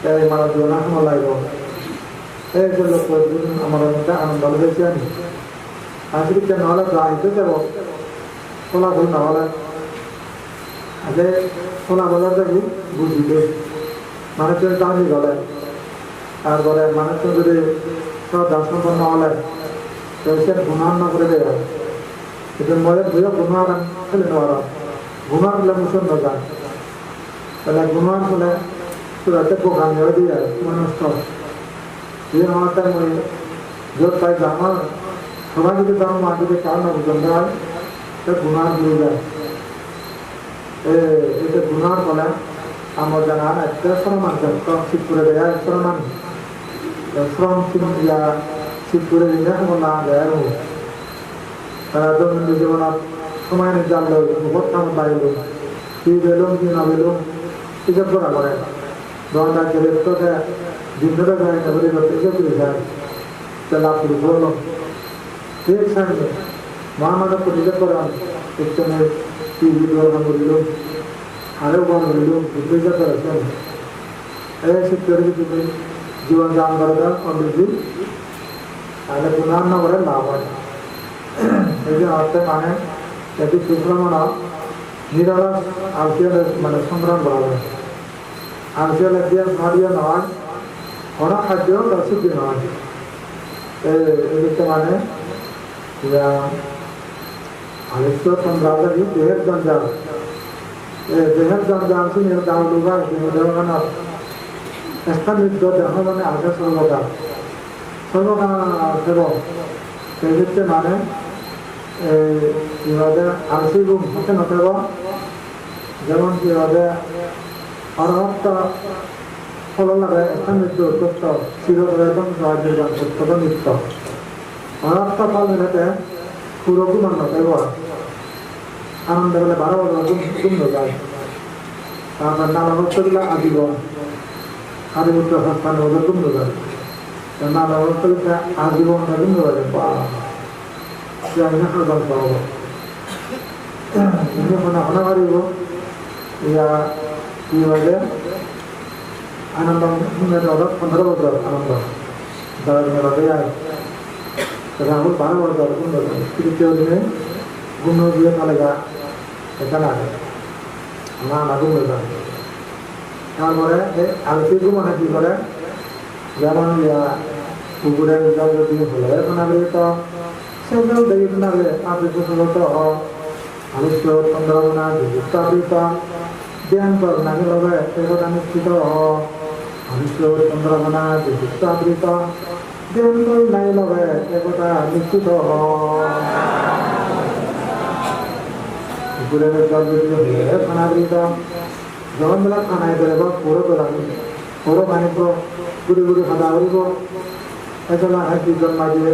এই মারা জোনা সময় লাগব এই যে লোক আমার মধ্যে আনন্দ বেশি আনি আজকে নহলে যাইতে যাব ফলাফল নহলে আগে ফলাফলের দেখি বুঝিবে মানুষের দামি গলে তারপরে মানুষের যদি শ্রদ্ধা সম্পন্ন হলে সে গুণান না করে দেয় কিন্তু ময়ের ভুয়ে গুণার ফেলে নেওয়ার গুণার হলে মুসন না যায় তাহলে গুণান হলে সুরাতে পোকা নেওয়া দিয়ে নষ্ট দিয়ে হওয়াটা মই জোর পাই আমার সবাই যদি দাম মা যদি কার না বুঝন হয় সে গুণার দিয়ে যায় এটা গুণার ফলে আমার জানা একটা শ্রমান শ্রম শীত করে দেয় শ্রমান শ্রম শীত করে দিলে আমার না দেয় তারা দৈনন্দিন জীবনত সময় জানলো বহুত কাম পাইল কি বেলুম কি না বেলুম এসব করা করে দোকানটা গেলে তো দিনটা যায় না বলে করতে এসব করে যায় তাহলে আপনি বললো ঠিক সামনে মহামানব পরিচয় করান একজনের কি ভিডিও বলিল আরও বড় হইল পরিচয় করেছেন এই শিক্ষার যদি জীবন দান করা অবৃদ্ধি তাহলে গুণান না করে লাভ হয় এই যে অর্থে মানে এটি সুশ্রমণা নিরলস আলসিয়ালের মানে সংগ্রাম করা হয় আলসিয়ালের দিয়ে ভারিয়ে নয় অনেক খাদ্য দর্শিত নয় এদিকে মানে আলিস্য সংগ্রামী দেহের জঞ্জাল দেহের জঞ্জাল শুনে দাম ডুবা দেহখানা স্থানিত দেহ মানে আছে সর্বকাল সর্বকাল সেবক সেই ক্ষেত্রে মানে কিভাবে আলসি গুণ হতে নথেব যেমন কিভাবে অর্হত্ব ফল লাগে স্থানিত উৎকৃষ্ট চিরদম রাজ্যের সত্য নিত্য অর্হত্ব ফল মিলাতে পুরোপুর নথেব আনন্দ বলে 12 বছর গুণ যায় তারপর নানাবস্তগুলো আজীবন আদিমূত্র সংস্থান ওদের গুণ যায় নানাবস্তগুলো আজীবন গুণ যায় yang harus bawa. Ini mana hari itu, ya dia anandam menjadi orang 15 orang anandam. Dalam media, terlalu banyak orang pun ada. Kita ini guna dia kalaga, kita nak, mana lagu mereka. Kalau mereka, alfi itu mana sih mereka? Zaman ya, kuburan jauh lebih boleh, mana mereka সেগুলো দেখে না আপনি প্রথমত আলস্য চন্দ্রমনা বিস্তাপিত জ্ঞান কর না গেলে একতা নিশ্চিত আলস্য চন্দ্রমনা বিস্তাপিত জ্ঞান কর নাই লগে একতা নিশ্চিত খানাবৃত যখন বেলা খানাই বেরোব পুরো বেলাবি পুরো মানিব গুড়ি গুড়ি খাদা করিব এজলা দুজন মাঝে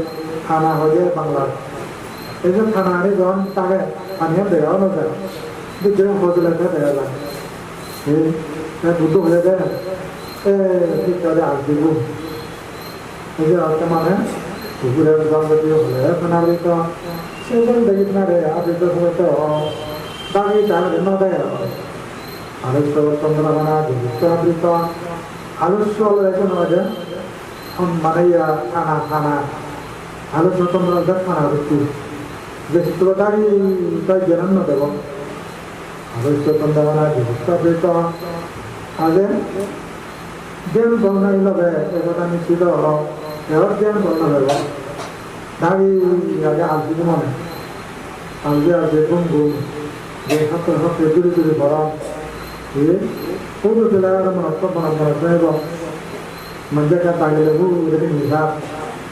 খানা হয়ে যায় বাংলার এই যে খানা আনি যখন তাকে পানিও দেওয়াও না যায় দুজন হজলে দেখা যায় দুটো হয়ে যায় ঠিক করে আসবিব এই যে অর্থ মানে পুকুরের জলদি হলে খানাবৃত সেজন দেখি না রে আবৃত সময় তো দাবি তাহলে ন দেয় আলস্য চন্দ্রমানা আবৃত আলস্য রেখে নেওয়া যায় মানে খানা খানা আলস্য চন্দ্র খানা হচ্ছে যে সূত্রটাই তাই জ্ঞান না দেব আলস্য চন্দ্রমানা আবৃত আগে জ্ঞান বর্ণাই লগে একতা নিশ্চিত এবার জ্ঞান বর্ণ দেব দাবি আগে আলসি মনে আলসি আছে গুণ গুণ যে সত্য সত্যি দূরে দূরে বরং পুরো জেলার মনস্ত মনে menjaga tanggal lebu dari misal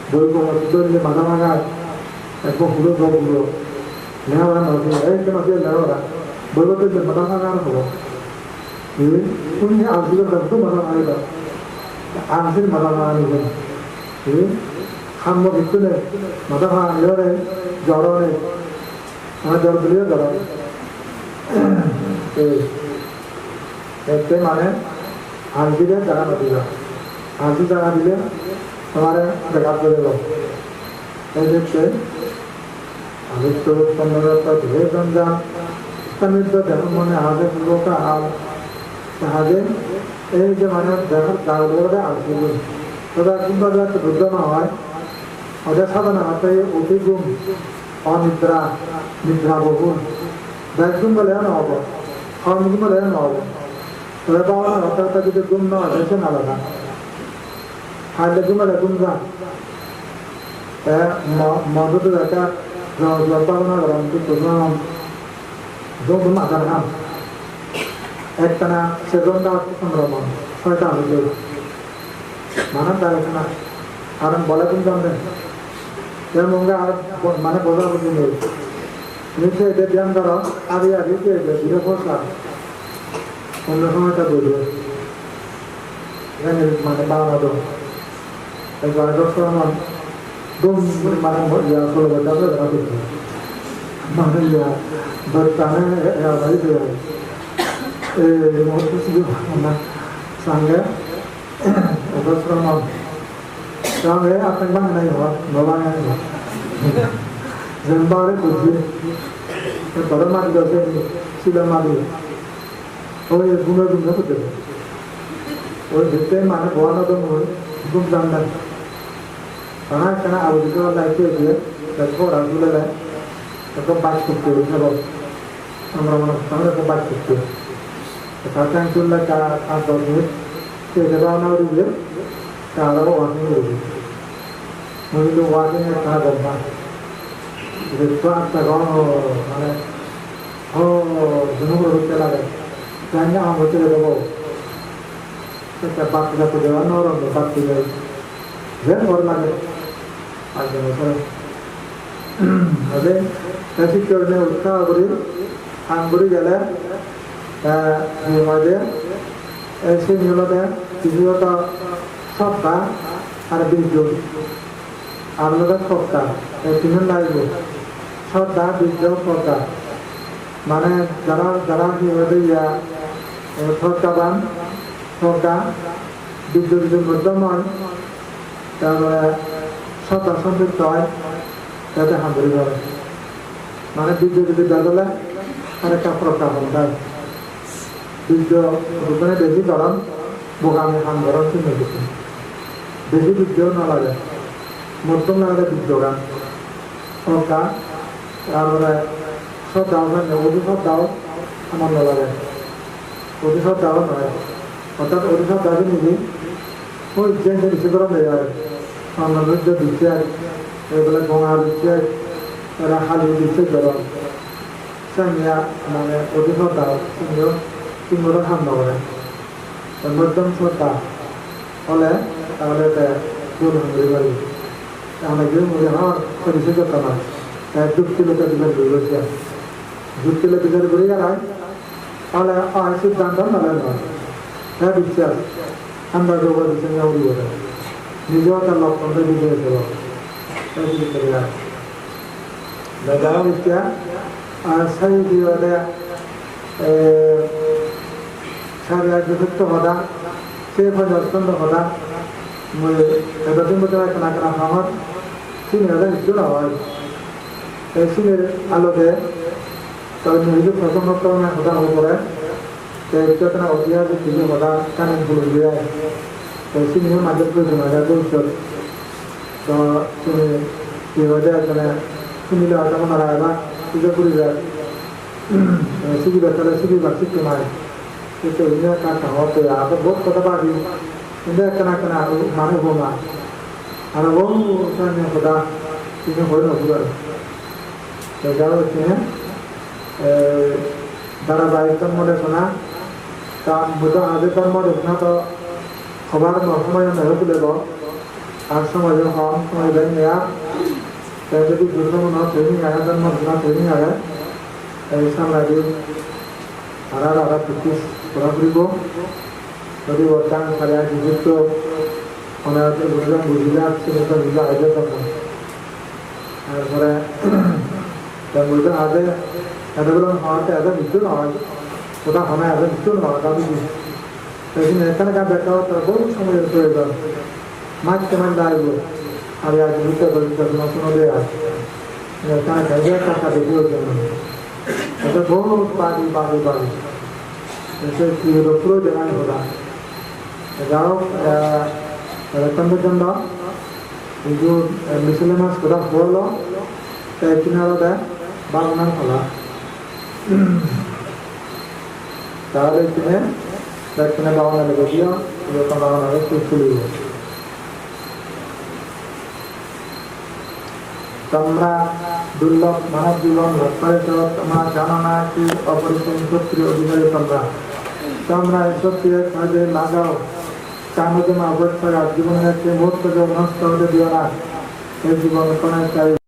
dulu waktu itu maga-maga aku pulau lewat masih kan masih lewat dulu itu maga-maga apa ini punya alhamdulillah tentu maga-maga itu alhamdulillah maga-maga ini kamu itu nih maga-maga ini jorong nih mana jorong beliau jorong itu mana haldi দিয়ে জায়গা নদীবা হালদি জায়গা দিলে তোমার দেখা করে দেব এই দেখছে আদিত্য উৎপন্নতা ধীরে জঞ্জাল স্তনিত দেহ মনে হাজে পূর্বকা হাল হাজে এই যে মানে দেহের কাগজে আসবে তবে কিংবা যাতে বুদ্ধ না হয় ওদের সাধনা হাতে অতিগুণ অনিদ্রা নিদ্রা বহুল ব্যাগুণ বলে নহব হরগুণ বলে নহব তবে পাওয়া হঠাৎ যদি গুণ না হয় সে আলাদা খাইলে গুণ বলে গুণ যা মধুতে দেখা জলপাবনা গরম কিন্তু যৌন মাথার নাম একটানা সেজনটা সংক্রমণ ছয়টা হইল মানার দাঁড়াচ্ছে না আর বলে কিন্তু জানবেন এর মঙ্গে আর মানে বোঝা বুঝি নেই নিচে এদের ধ্যান করো আগে আগে ধীরে বসা অন্য সময়টা বুঝবে মানে বাড়ানো দো এই বাড়ানোর সময় দুম মানে ইয়া ষোলো বছর ধরা দিচ্ছে মানে ইয়া দরকারে ভাই এই মুহূর্তে শুধু আমরা সঙ্গে operational Rồi áp anh băng này hoặc nó băng này dân bao đấy của gì cái tỏ ra được cái xin là mà đi ôi cũng nó được ôi thực tế mà nó có nó đâu muốn cũng rằng này karena karena aku juga lagi dia dan kau orang dulu lah aku baca buku ni kalau orang-orang orang aku baca buku kadang tu lah kalau ni kita orang orang dulu kalau orang ni dulu mungkin orang ni kalau orang itu apa kalau mana oh jenuh berusaha lagi jangan orang berusaha dulu kita baca buku orang orang baca buku then orang lagi আগে আগে কাশি করলে উৎসাহ করি আঙ্গুরি গেলে মধ্যে সেই নিয়মতে কিছুটা সপ্তাহ আর 20 জন আলাদা সপ্তাহ এই তিনজন লাগবে সপ্তাহ 20 জন সপ্তাহ মানে যারা যারা নিয়মতে ইয়া সপ্তাহ সপ্তাহ 20 জন বর্তমান তারপরে সপ্তাহ সম্পৃক্ত হয় যাতে হাঁদুরি করে মানে বীর্য যদি বেদলে আরেকটা প্রত্যাহ্বান দেয় বীর্য ওখানে বেশি গরম বোকামি হান গরম চিনে দিচ্ছে বেশি বীর্যও না লাগে মধ্যম লাগে বীর্য গান সরকার তারপরে শ্রদ্ধাও অতি শ্রদ্ধাও আমার না লাগে অতি শ্রদ্ধাও নয় অর্থাৎ অতি শ্রদ্ধাকে নিজে ওই যে বেশি গরম হয়ে যায় আমাদের যে দিচ্ছে এগুলো গঙ্গা দিচ্ছে এরা হালি দিচ্ছে গরম সামিয়া মানে অধিকতা তিনগুলো ঠান্ডা করে মধ্যম শ্রদ্ধা হলে তাহলে দূর হয়ে পারি আমরা গিয়ে মনে হওয়ার পরিচয় করতে না তাই যুক্তি লোকের বিচার করে বসে যুক্তি লোক বিচার করে গেলাম তাহলে সিদ্ধান্ত নয় নয় হ্যাঁ বিশ্বাস আমরা যোগা দিচ্ছে উড়ি বলে নিজেও তার লক্ষণটা বুঝে যেতে পারো দাদাও ইচ্ছা আর সেই দিয়ে সাড়ে যথেষ্ট হদা সে অত্যন্ত হদা এতদিন মধ্যে কেনা কেনা খাওয়ার সিনের একটু না হয় এই সিনের আলোতে তবে নিজে প্রথম রক্তমে হদা হয়ে পড়ে একটু কেনা ঐতিহাসিক কিছু হদা কানে ভুলে দিয়ে sini macam tu cuma ada tu shot, so sini wajah kerana sini lah ada mana ada, tidak boleh dah, sini betul sini bersih kemana, itu ini kan tahu tu ya, apa buat kata bagi, ini kena mana homa, ada hom kan yang kata sini boleh nak buat, jadi sini darah baik kan boleh sana, kan bukan ada kan boleh sana tu খবর সময় নেই তুলেব আর সময় হম সময় দেয় নেয়া যদি দুর্গম training আগে জন্ম ট্রেনিং আগে এই সামলাদি আর আধা প্র্যাকটিস করা ফুরিব যদি বর্তমান সারে নিযুক্ত অনেক বুঝিলে সেটা বুঝা আগে তখন তারপরে বুঝতে আগে এতগুলো হওয়াতে এত মৃত্যু নয় ওটা হনে এত মৃত্যু নয় তাহলে কিন্তু এখানকার দেখা তার বহু সময়ের প্রয়োজন মাছ কেমন লাগবে আমি আজ বুঝতে পারি নতুন আছে এখানে ভেজে টাকা দেখিও জন্য এটা বহু বাড়ি বাড়ি বাড়ি এসে কি হলো পুরো জায়গায় হলো যাও রতনদের জন্য এই যে মিসেলেনাস কথা বললো কিনারা দেয় বাগান খোলা তাহলে কিনে কিনে বাগানে লেগে দিও যখন বাগানে তুলিব তোমরা দুর্লভ মানব জীবন ভোগ করেছ তোমরা জানো না কি অপরিসীম শক্তির অধিকারী তোমরা এই শক্তির কাজে লাগাও চানো তোমার অবস্থায় জীবনের একটি মুহূর্ত নষ্ট হতে দিও না এই জীবন কোন